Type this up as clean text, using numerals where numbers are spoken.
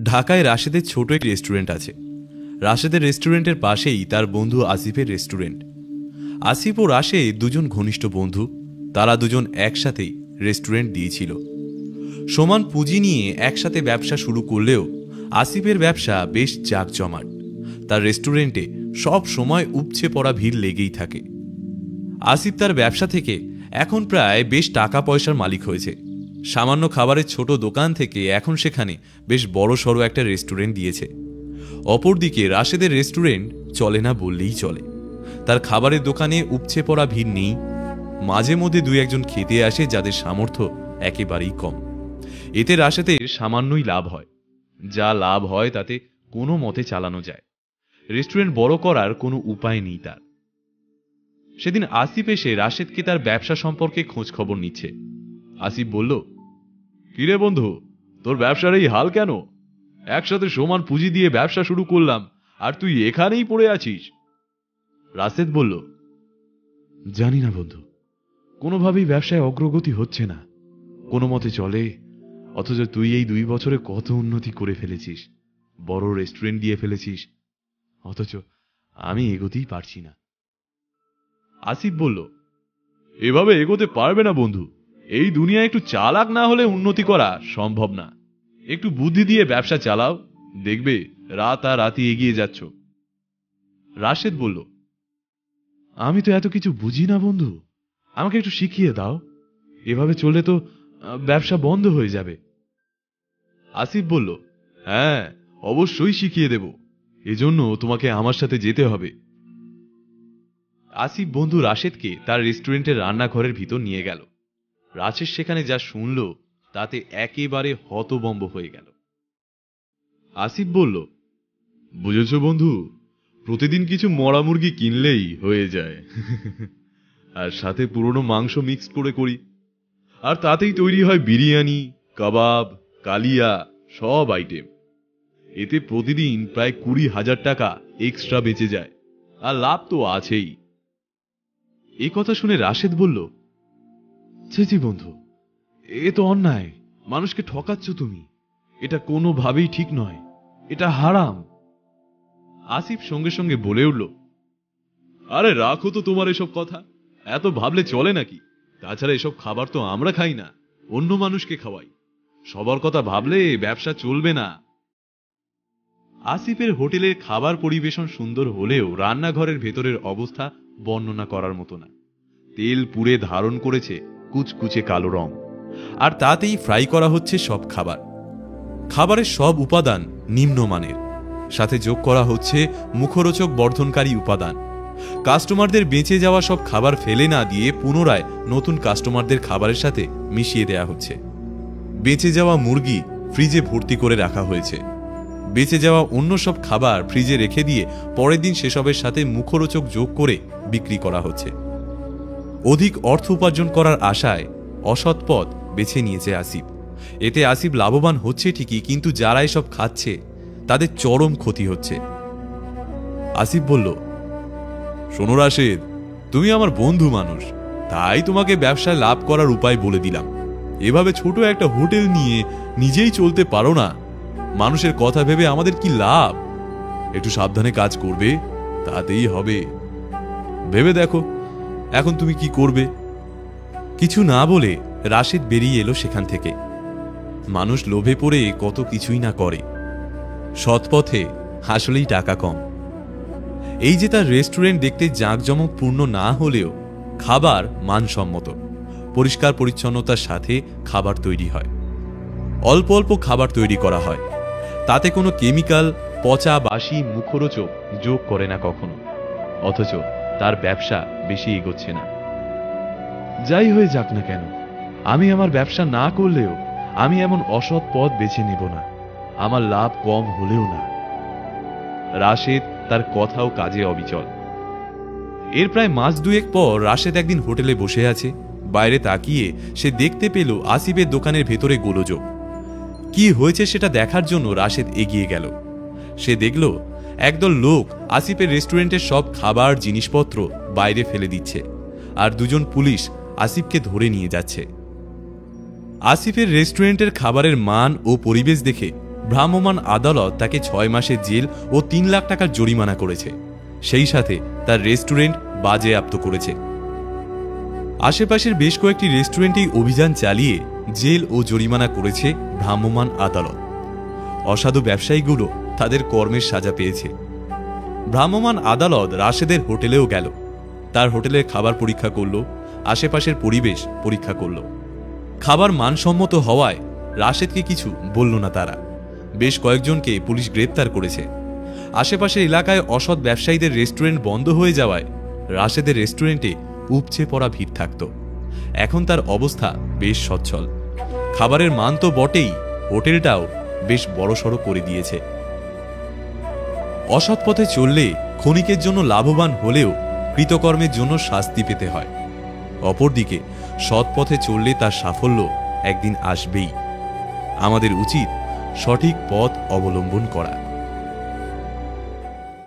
ঢাকায় রাশেদের ছোট একটি রেস্টুরেন্ট আছে। রাশেদের রেস্টুরেন্টের পাশেই তার বন্ধু আসিফের রেস্টুরেন্ট। আসিফ ও রাশেদ দুজন ঘনিষ্ঠ বন্ধু। তারা দুজন একসাথেই রেস্টুরেন্ট দিয়েছিল। সমান পুঁজি নিয়ে একসাথে ব্যবসা শুরু করলেও আসিফের ব্যবসা বেশ জাঁকজমাট। তার রেস্টুরেন্টে সব সময় উপচে পড়া ভিড় লেগেই থাকে। আসিফ তার ব্যবসা থেকে এখন প্রায় বেশ টাকা পয়সার মালিক হয়েছে। সামান্য খাবারের ছোট দোকান থেকে এখন সেখানে বেশ বড় সড়ো একটা রেস্টুরেন্ট দিয়েছে। অপরদিকে রাশেদের রেস্টুরেন্ট চলে না বললেই চলে। তার খাবারের দোকানে উপচে পড়া ভিড় নেই। মাঝে মধ্যে দুই একজন খেতে আসে যাদের সামর্থ্য একেবারেই কম। এতে রাশেদের সামান্যই লাভ হয়। যা লাভ হয় তাতে কোনো মতে চালানো যায়। রেস্টুরেন্ট বড় করার কোনো উপায় নেই তার। সেদিন আসিফ এসে রাশেদকে তার ব্যবসা সম্পর্কে খোঁজ খবর নিচ্ছে। আসিফ বলল, কিরে বন্ধু, তোর ব্যবসার এই হাল কেন? একসাথে সমান পুঁজি দিয়ে ব্যবসা শুরু করলাম, আর তুই এখানেই পড়ে আছিস। রাশেদ বলল, জানি না বন্ধু, কোনোভাবেই ব্যবসায় অগ্রগতি হচ্ছে না। কোনো মতে চলে, অথচ তুই এই 2 বছরে কত উন্নতি করে ফেলেছিস, বড় রেস্টুরেন্ট দিয়ে ফেলেছিস, অথচ আমি এগোতেই পারছি না। আসিফ বলল, এভাবে এগোতে পারবে না বন্ধু। এই দুনিয়ায় একটু চালাক না হলে উন্নতি করা সম্ভব না। একটু বুদ্ধি দিয়ে ব্যবসা চালাও, দেখবে রাতারাতি এগিয়ে যাচ্ছ। রাশেদ বলল, আমি তো এত কিছু বুঝি না বন্ধু, আমাকে একটু শিখিয়ে দাও। এভাবে চললে তো ব্যবসা বন্ধ হয়ে যাবে। আসিফ বলল, হ্যাঁ, অবশ্যই শিখিয়ে দেব। এজন্য তোমাকে আমার সাথে যেতে হবে। আসিফ বন্ধু রাশেদকে তার রেস্টুরেন্টের রান্নাঘরের ভিতর নিয়ে গেল। রাশেদ সেখানে যা শুনল তাতে একেবারে হতবম্ব হয়ে গেল। আসিফ বলল, বুঝেছ বন্ধু, প্রতিদিন কিছু মরা মুরগি কিনলেই হয়ে যায়, আর সাথে পুরনো মাংস মিক্স করে করি, আর তাতেই তৈরি হয় বিরিয়ানি, কাবাব, কালিয়া, সব আইটেম। এতে প্রতিদিন প্রায় 20,000 টাকা এক্সট্রা বেঁচে যায়, আর লাভ তো আছেই। এই কথা শুনে রাশেদ বলল, ছি বন্ধু, এ তো অন্যায়। মানুষকে ঠকাচ্ছ তুমি। এটা কোনোভাবেই ঠিক নয়, এটা হারাম। আসিফ সঙ্গে সঙ্গে বলে উঠল, আরে রাখো তো তোমার এসব কথা, এত ভাবলে চলে নাকি? তাছাড়া এসব খাবার তো আমরা খাই না, অন্য মানুষকে খাওয়াই। সবার কথা ভাবলে ব্যবসা চলবে না। আসিফের হোটেলের খাবার পরিবেশন সুন্দর হলেও রান্নাঘরের ভেতরের অবস্থা বর্ণনা করার মতো না। তেল পুড়ে ধারণ করেছে কুচকুচে কালো রং, আর তাতেই ফ্রাই করা হচ্ছে সব খাবার। খাবারের সব উপাদান নিম্নমানের, সাথে যোগ করা হচ্ছে মুখরোচক বর্ধনকারী উপাদান। কাস্টমারদের বেঁচে যাওয়া সব খাবার ফেলে না দিয়ে পুনরায় নতুন কাস্টমারদের খাবারের সাথে মিশিয়ে দেয়া হচ্ছে। বেঁচে যাওয়া মুরগি ফ্রিজে ভর্তি করে রাখা হয়েছে। বেঁচে যাওয়া অন্য সব খাবার ফ্রিজে রেখে দিয়ে পরের দিন সেসবের সাথে মুখরোচক যোগ করে বিক্রি করা হচ্ছে। অধিক অর্থ উপার্জন করার আশায় অসৎ পথ বেছে নিয়েছে আসিফ। এতে আসিফ লাভবান হচ্ছে ঠিকই, কিন্তু যারা এসব খাচ্ছে তাদের চরম ক্ষতি হচ্ছে। আসিফ বলল, শোনো রাশেদ, তুমি আমার বন্ধু মানুষ, তাই তোমাকে ব্যবসায় লাভ করার উপায় বলে দিলাম। এভাবে ছোট একটা হোটেল নিয়ে নিজেই চলতে পারো না, মানুষের কথা ভেবে আমাদের কি লাভ? একটু সাবধানে কাজ করবে, তাতেই হবে। ভেবে দেখো এখন তুমি কি করবে। কিছু না বলে রাশেদ বেরিয়ে এলো সেখান থেকে। মানুষ লোভে পড়ে কত কিছুই না করে। সৎপথে আসলেই টাকা কম। এই যে তার রেস্টুরেন্ট দেখতে জাঁকজমকপূর্ণ না হলেও খাবার মানসম্মত, পরিষ্কার পরিচ্ছন্নতার সাথে খাবার তৈরি হয়। অল্প অল্প খাবার তৈরি করা হয়, তাতে কোনো কেমিক্যাল, পচা বাসি, মুখরোচক যোগ করে না কখনো। অথচ তার ব্যবসা বেশি এগোচ্ছে না। যাই হয়ে যাক না কেন, আমি আমার ব্যবসা না করলেও আমি এমন অসৎ পথ বেছে নেব না, আমার লাভ কম হলেও না। রাশেদ তার কথা ও কাজে অবিচল। এর প্রায় মাস 2 পর রাশেদ একদিন হোটেলে বসে আছে। বাইরে তাকিয়ে সে দেখতে পেল আসিফের দোকানের ভেতরে গোলযোগ। কি হয়েছে সেটা দেখার জন্য রাশেদ এগিয়ে গেল। সে দেখল একদল লোক আসিফের রেস্টুরেন্টের সব খাবার জিনিসপত্র বাইরে ফেলে দিচ্ছে, আর 2 জন পুলিশ আসিফকে ধরে নিয়ে যাচ্ছে। আসিফের রেস্টুরেন্টের খাবারের মান ও পরিবেশ দেখে ভ্রাম্যমাণ আদালত তাকে 6 মাসের জেল ও 3 লাখ টাকার জরিমানা করেছে। সেই সাথে তার রেস্টুরেন্ট বাজেয়াপ্ত করেছে। আশেপাশের বেশ কয়েকটি রেস্টুরেন্টেই অভিযান চালিয়ে জেল ও জরিমানা করেছে ভ্রাম্যমাণ আদালত। অসাধু ব্যবসায়ীগুলো তাদের কর্মের সাজা পেয়েছে। ভ্রাম্যমাণ আদালত রাশেদের হোটেলেও গেল, তার হোটেলের খাবার পরীক্ষা করল, আশেপাশের পরিবেশ পরীক্ষা করল। খাবার মানসম্মত হওয়ায় রাশেদকে কিছু বলল না তারা। বেশ কয়েকজনকে পুলিশ গ্রেপ্তার করেছে। আশেপাশের এলাকায় অসৎ ব্যবসায়ীদের রেস্টুরেন্ট বন্ধ হয়ে যাওয়ায় রাশেদের রেস্টুরেন্টে উপচে পড়া ভিড় থাকত। এখন তার অবস্থা বেশ সচ্ছল। খাবারের মান তো বটেই, হোটেলটাও বেশ বড়সড় করে দিয়েছে। অসৎ পথে চললে ক্ষণিকের জন্য লাভবান হলেও কৃতকর্মের জন্য শাস্তি পেতে হয়। অপরদিকে সৎ পথে চললে তার সাফল্য একদিন আসবেই। আমাদের উচিত সঠিক পথ অবলম্বন করা।